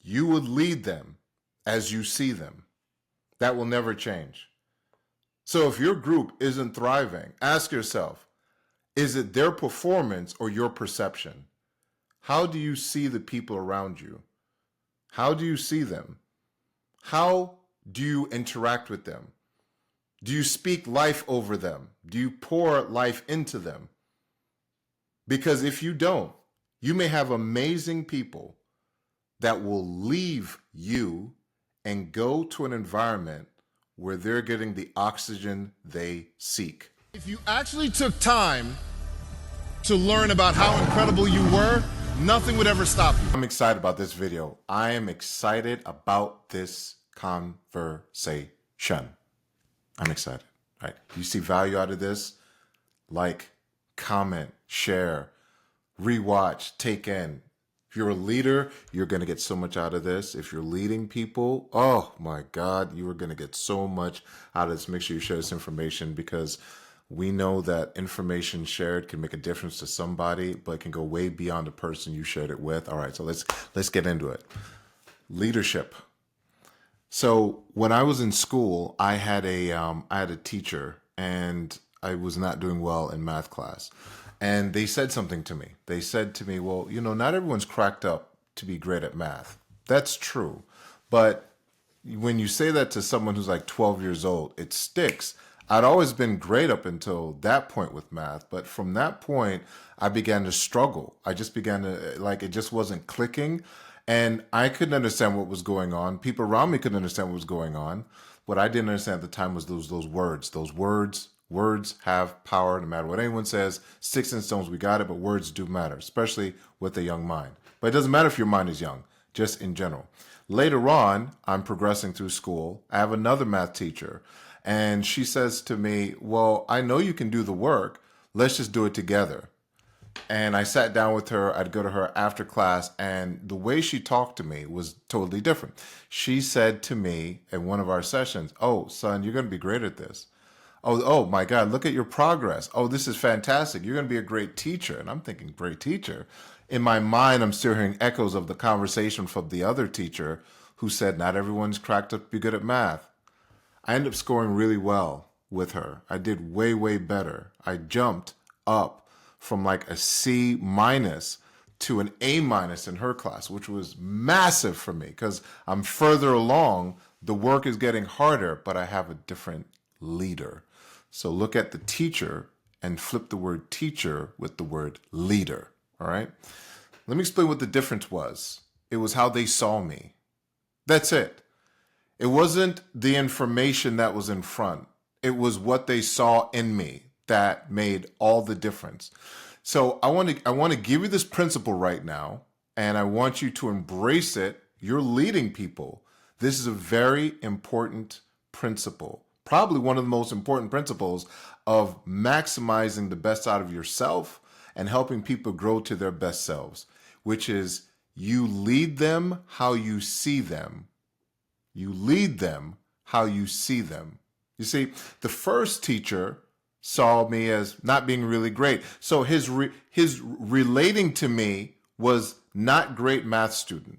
You would lead them as you see them. That will never change. So if your group isn't thriving, ask yourself, is it their performance or your perception? How do you see the people around you? How do you see them? How do you interact with them? Do you speak life over them? Do you pour life into them? Because if you don't, you may have amazing people that will leave you and go to an environment where they're getting the oxygen they seek. If you actually took time to learn about how incredible you were, nothing would ever stop you. I'm excited about this video. I am excited about this conversation. I'm excited. All right. You see value out of this? Like, comment, share, rewatch, take in. If you're a leader, you're going to get so much out of this. If you're leading people, oh my God, you are going to get so much out of this. Make sure you share this information, because we know that information shared can make a difference to somebody, but it can go way beyond the person you shared it with. All right, so let's get into it. Leadership. So when I was in school, I had a teacher, and I was not doing well in math class. And they said something to me. They said to me, well, not everyone's cracked up to be great at math. That's true. But when you say that to someone who's like 12 years old, it sticks. I'd always been great up until that point with math. But from that point, I began to struggle. I just began to, it just wasn't clicking. And I couldn't understand what was going on. People around me couldn't understand what was going on. What I didn't understand at the time was those words. Those words. Words have power. No matter what anyone says, sticks and stones, we got it, but words do matter, especially with a young mind. But it doesn't matter if your mind is young, just in general. Later on, I'm progressing through school. I have another math teacher, and she says to me, well, I know you can do the work. Let's just do it together. And I sat down with her. I'd go to her after class, and the way she talked to me was totally different. She said to me in one of our sessions, oh, son, you're going to be great at this. Oh my God, look at your progress. Oh, this is fantastic. You're going to be a great teacher. And I'm thinking, great teacher. In my mind, I'm still hearing echoes of the conversation from the other teacher who said, not everyone's cracked up to be good at math. I ended up scoring really well with her. I did way, way better. I jumped up from like a C minus to an A minus in her class, which was massive for me because I'm further along. The work is getting harder, but I have a different leader. So look at the teacher and flip the word teacher with the word leader. All right. Let me explain what the difference was. It was how they saw me. That's it. It wasn't the information that was in front. It was what they saw in me that made all the difference. So I want to give you this principle right now, and I want you to embrace it. You're leading people. This is a very important principle. Probably one of the most important principles of maximizing the best out of yourself and helping people grow to their best selves, which is you lead them how you see them. You lead them how you see them. You see, the first teacher saw me as not being really great. So his relating to me was not great math student.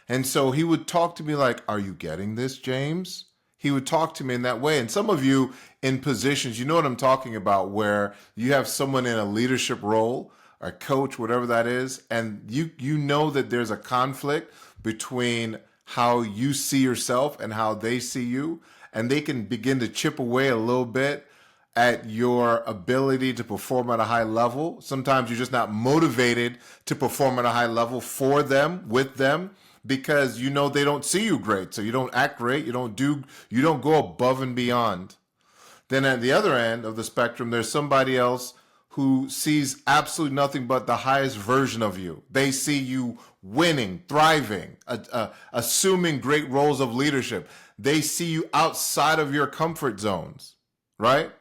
And so he would talk to me like, are you getting this, James? He would talk to me in that way. And some of you in positions, you know what I'm talking about, where you have someone in a leadership role, a coach, whatever that is, and you know that there's a conflict between how you see yourself and how they see you, and they can begin to chip away a little bit at your ability to perform at a high level. Sometimes you're just not motivated to perform at a high level for them, with them, because you know they don't see you great. So you don't act great. You don't go above and beyond. Then at the other end of the spectrum, there's somebody else who sees absolutely nothing but the highest version of you. They see you winning, thriving, assuming great roles of leadership. They see you outside of your comfort zones, right?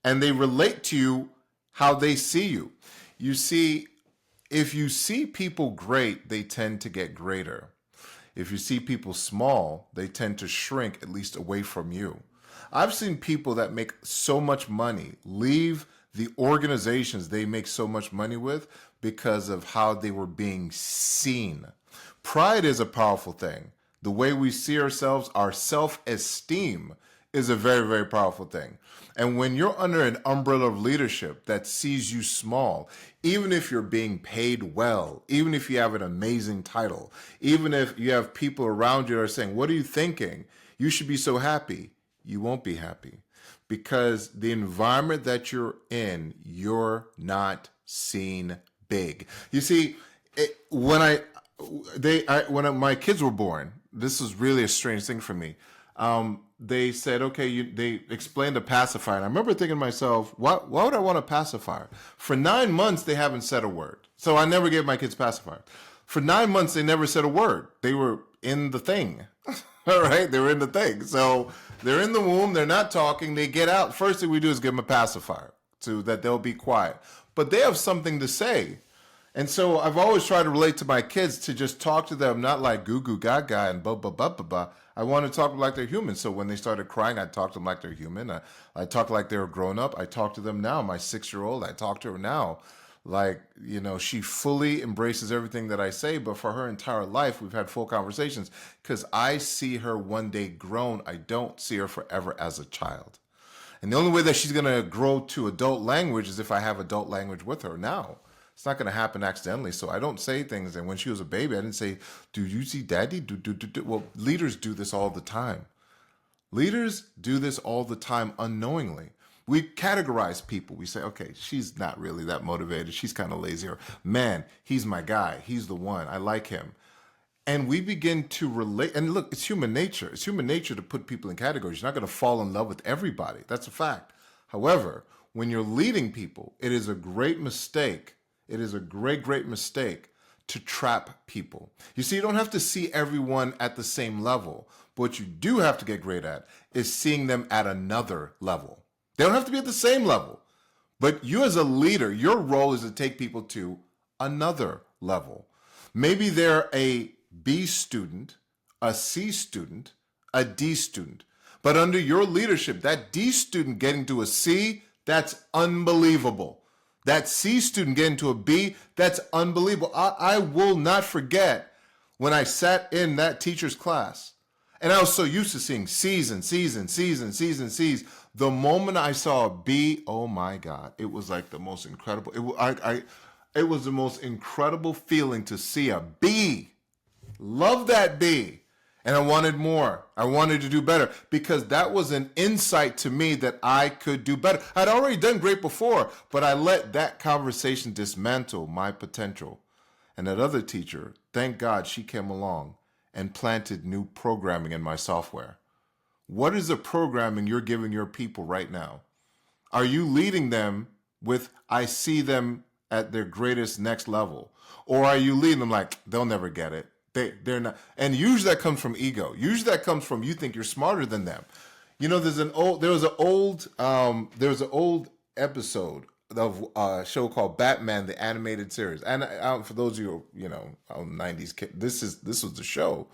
And they relate to you how they see you. You see, if you see people great, they tend to get greater. If you see people small, they tend to shrink, at least away from you. I've seen people that make so much money leave the organizations they make so much money with because of how they were being seen. Pride is a powerful thing. The way we see ourselves, our self-esteem is a very, very powerful thing. And when you're under an umbrella of leadership that sees you small, even if you're being paid well, even if you have an amazing title, even if you have people around you that are saying, what are you thinking? You should be so happy. You won't be happy because the environment that you're in, you're not seen big. You see, when my kids were born, this was really a strange thing for me. They said, okay, they explained a pacifier. And I remember thinking to myself, why would I want a pacifier? For 9 months, they haven't said a word. So I never gave my kids pacifier. For 9 months, they never said a word. They were in the thing. All right, they were in the thing. So they're in the womb. They're not talking. They get out. First thing we do is give them a pacifier so that they'll be quiet. But they have something to say. And so I've always tried to relate to my kids to just talk to them, not like goo goo gaga and blah, blah, blah, blah, blah. I want to talk to them like they're human. So when they started crying, I talked to them like they're human. I talked like they were grown up. I talk to them now. My 6-year-old, I talk to her now. Like, she fully embraces everything that I say. But for her entire life, we've had full conversations because I see her one day grown. I don't see her forever as a child. And the only way that she's going to grow to adult language is if I have adult language with her now. It's not going to happen accidentally. So I don't say things. And when she was a baby, I didn't say, do you see daddy? Well, leaders do this all the time. Leaders do this all the time unknowingly. We categorize people. We say, okay, she's not really that motivated. She's kind of lazy. Or, man, he's my guy. He's the one. I like him. And we begin to relate. And look, it's human nature. It's human nature to put people in categories. You're not going to fall in love with everybody. That's a fact. However, when you're leading people, it is a great mistake. It is a great, great mistake to trap people. You see, you don't have to see everyone at the same level. But what you do have to get great at is seeing them at another level. They don't have to be at the same level. But you as a leader, your role is to take people to another level. Maybe they're a B student, a C student, a D student. But under your leadership, that D student getting to a C, that's unbelievable. That C student getting to a B, that's unbelievable. I will not forget when I sat in that teacher's class. And I was so used to seeing C's and C's and C's and C's and C's. The moment I saw a B, oh my God, it was like the most incredible. It was the most incredible feeling to see a B. Love that B. And I wanted more. I wanted to do better because that was an insight to me that I could do better. I'd already done great before, but I let that conversation dismantle my potential. And that other teacher, thank God she came along and planted new programming in my software. What is the programming you're giving your people right now? Are you leading them with, I see them at their greatest next level? Or are you leading them like, they'll never get it? They're not, and usually that comes from ego. Usually that comes from you think you're smarter than them. There was an old episode of a show called Batman, the animated series. And for those of you, 90s kids, this was the show.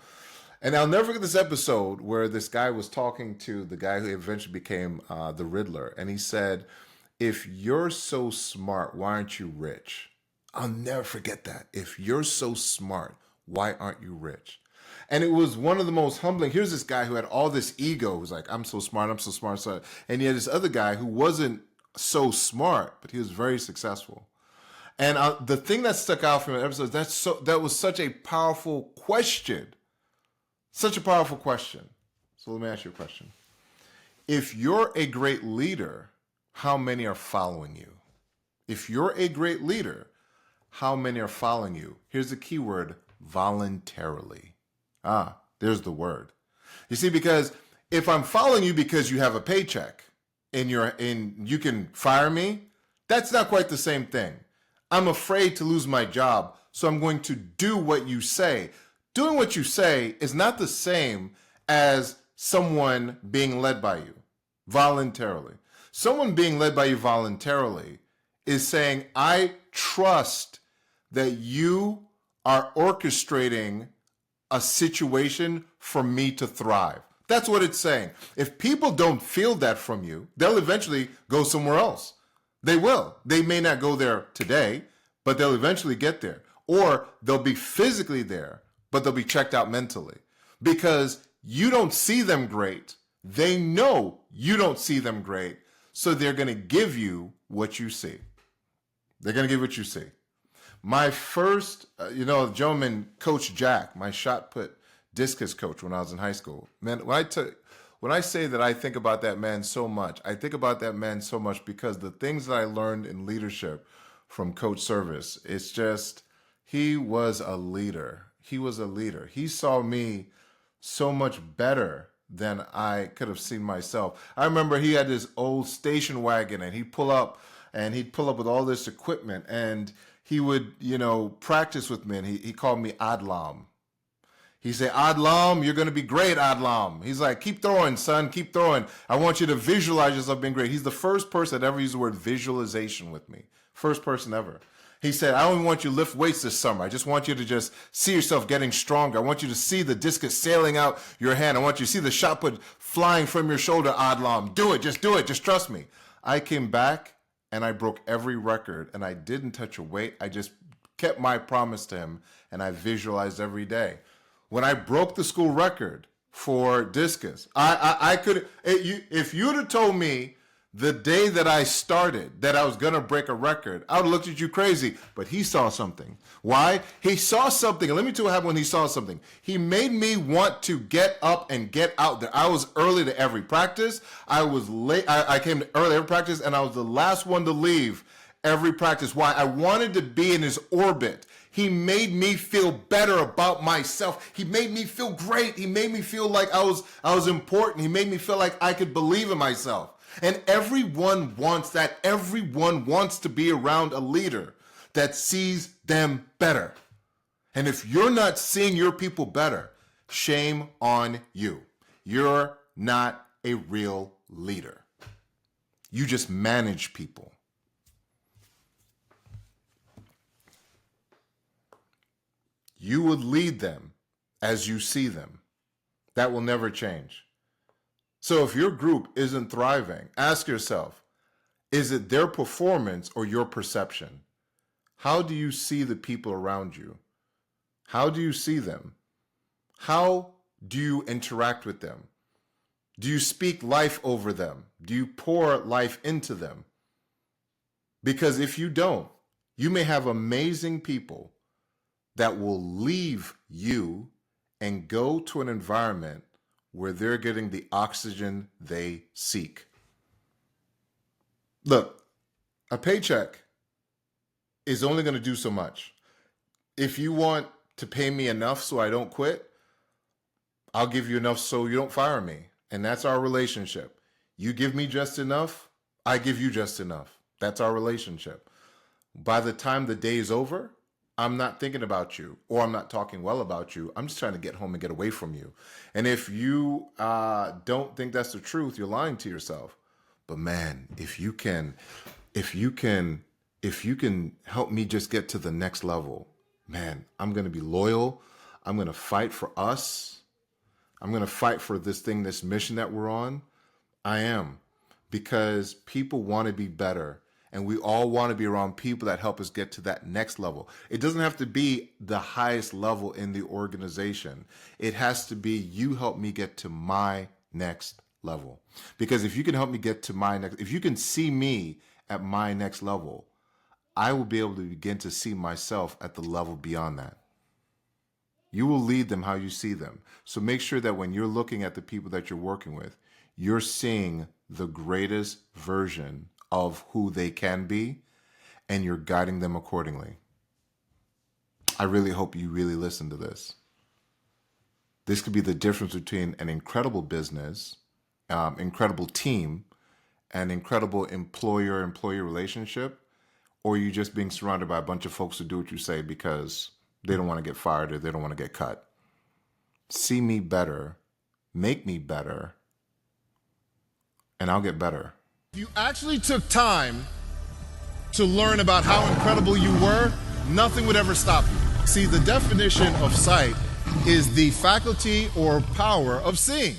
And I'll never forget this episode where this guy was talking to the guy who eventually became the Riddler. And he said, if you're so smart, why aren't you rich? I'll never forget that. If you're so smart, why aren't you rich? And it was one of the most humbling. Here's this guy who had all this ego. He was like, I'm so smart, I'm so smart. And he had this other guy who wasn't so smart, but he was very successful. And the thing that stuck out from the episode, that was such a powerful question. Such a powerful question. So let me ask you a question. If you're a great leader, how many are following you? If you're a great leader, how many are following you? Here's the key word, voluntarily. There's the word. You see, because if I'm following you because you have a paycheck and you can fire me, that's not quite the same thing. I'm afraid to lose my job, so I'm going to do what you say. Doing what you say is not the same as someone being led by you voluntarily. Someone being led by you voluntarily is saying, I trust that you are orchestrating a situation for me to thrive. That's what it's saying. If people don't feel that from you, they'll eventually go somewhere else. They will. They may not go there today, but they'll eventually get there. Or they'll be physically there, but they'll be checked out mentally because you don't see them great. They know you don't see them great. So they're going to give you what you see. They're going to give what you see. My first, gentleman, Coach Jack, my shot put discus coach when I was in high school. Man, when I say that I think about that man so much, I think about that man so much because the things that I learned in leadership from Coach Service, it's just, he was a leader. He was a leader. He saw me so much better than I could have seen myself. I remember he had this old station wagon and he'd pull up with all this equipment and he would, practice with me and he called me Adlam. He said, Adlam, you're going to be great, Adlam. He's like, keep throwing, son, keep throwing. I want you to visualize yourself being great. He's the first person that ever used the word visualization with me. First person ever. He said, I don't want you to lift weights this summer. I just want you to just see yourself getting stronger. I want you to see the discus sailing out your hand. I want you to see the shot put flying from your shoulder, Adlam. Do it. Just trust me. I came back and I broke every record and I didn't touch a weight. I just kept my promise to him and I visualized every day. When I broke the school record for discus, I could, if you'd have told me the day that I started that I was going to break a record, I would have looked at you crazy. But he saw something. Why? He saw something. And let me tell you what happened when he saw something. He made me want to get up and get out there. I was early to every practice. I was late. I came early to every practice, and I was the last one to leave every practice. Why? I wanted to be in his orbit. He made me feel better about myself. He made me feel great. He made me feel like I was important. He made me feel like I could believe in myself. And everyone wants that. Everyone wants to be around a leader that sees them better. And if you're not seeing your people better, shame on you. You're not a real leader. You just manage people. You would lead them as you see them. That will never change. So if your group isn't thriving, ask yourself, is it their performance or your perception? How do you see the people around you? How do you see them? How do you interact with them? Do you speak life over them? Do you pour life into them? Because if you don't, you may have amazing people that will leave you and go to an environment where they're getting the oxygen they seek. Look, a paycheck is only going to do so much. If you want to pay me enough so I don't quit, I'll give you enough so you don't fire me. And that's our relationship. You give me just enough, I give you just enough. That's our relationship. By the time the day is over, I'm not thinking about you or I'm not talking well about you. I'm just trying to get home and get away from you. And if you don't think that's the truth, you're lying to yourself. But man, if you can help me just get to the next level, man, I'm going to be loyal. I'm going to fight for us. I'm going to fight for this thing, this mission that we're on. I am, because people want to be better. And we all want to be around people that help us get to that next level. It doesn't have to be the highest level in the organization. It has to be, you help me get to my next level. Because if you can help me get to my next, if you can see me at my next level, I will be able to begin to see myself at the level beyond that. You will lead them how you see them. So make sure that when you're looking at the people that you're working with, you're seeing the greatest version of who they can be, and you're guiding them accordingly. I really hope you really listen to this. This could be the difference between an incredible business, incredible team, an incredible employer-employee relationship, or you just being surrounded by a bunch of folks who do what you say because they don't want to get fired or they don't want to get cut. See me better, make me better, and I'll get better. If you actually took time to learn about how incredible you were, nothing would ever stop you. See, the definition of sight is the faculty or power of seeing.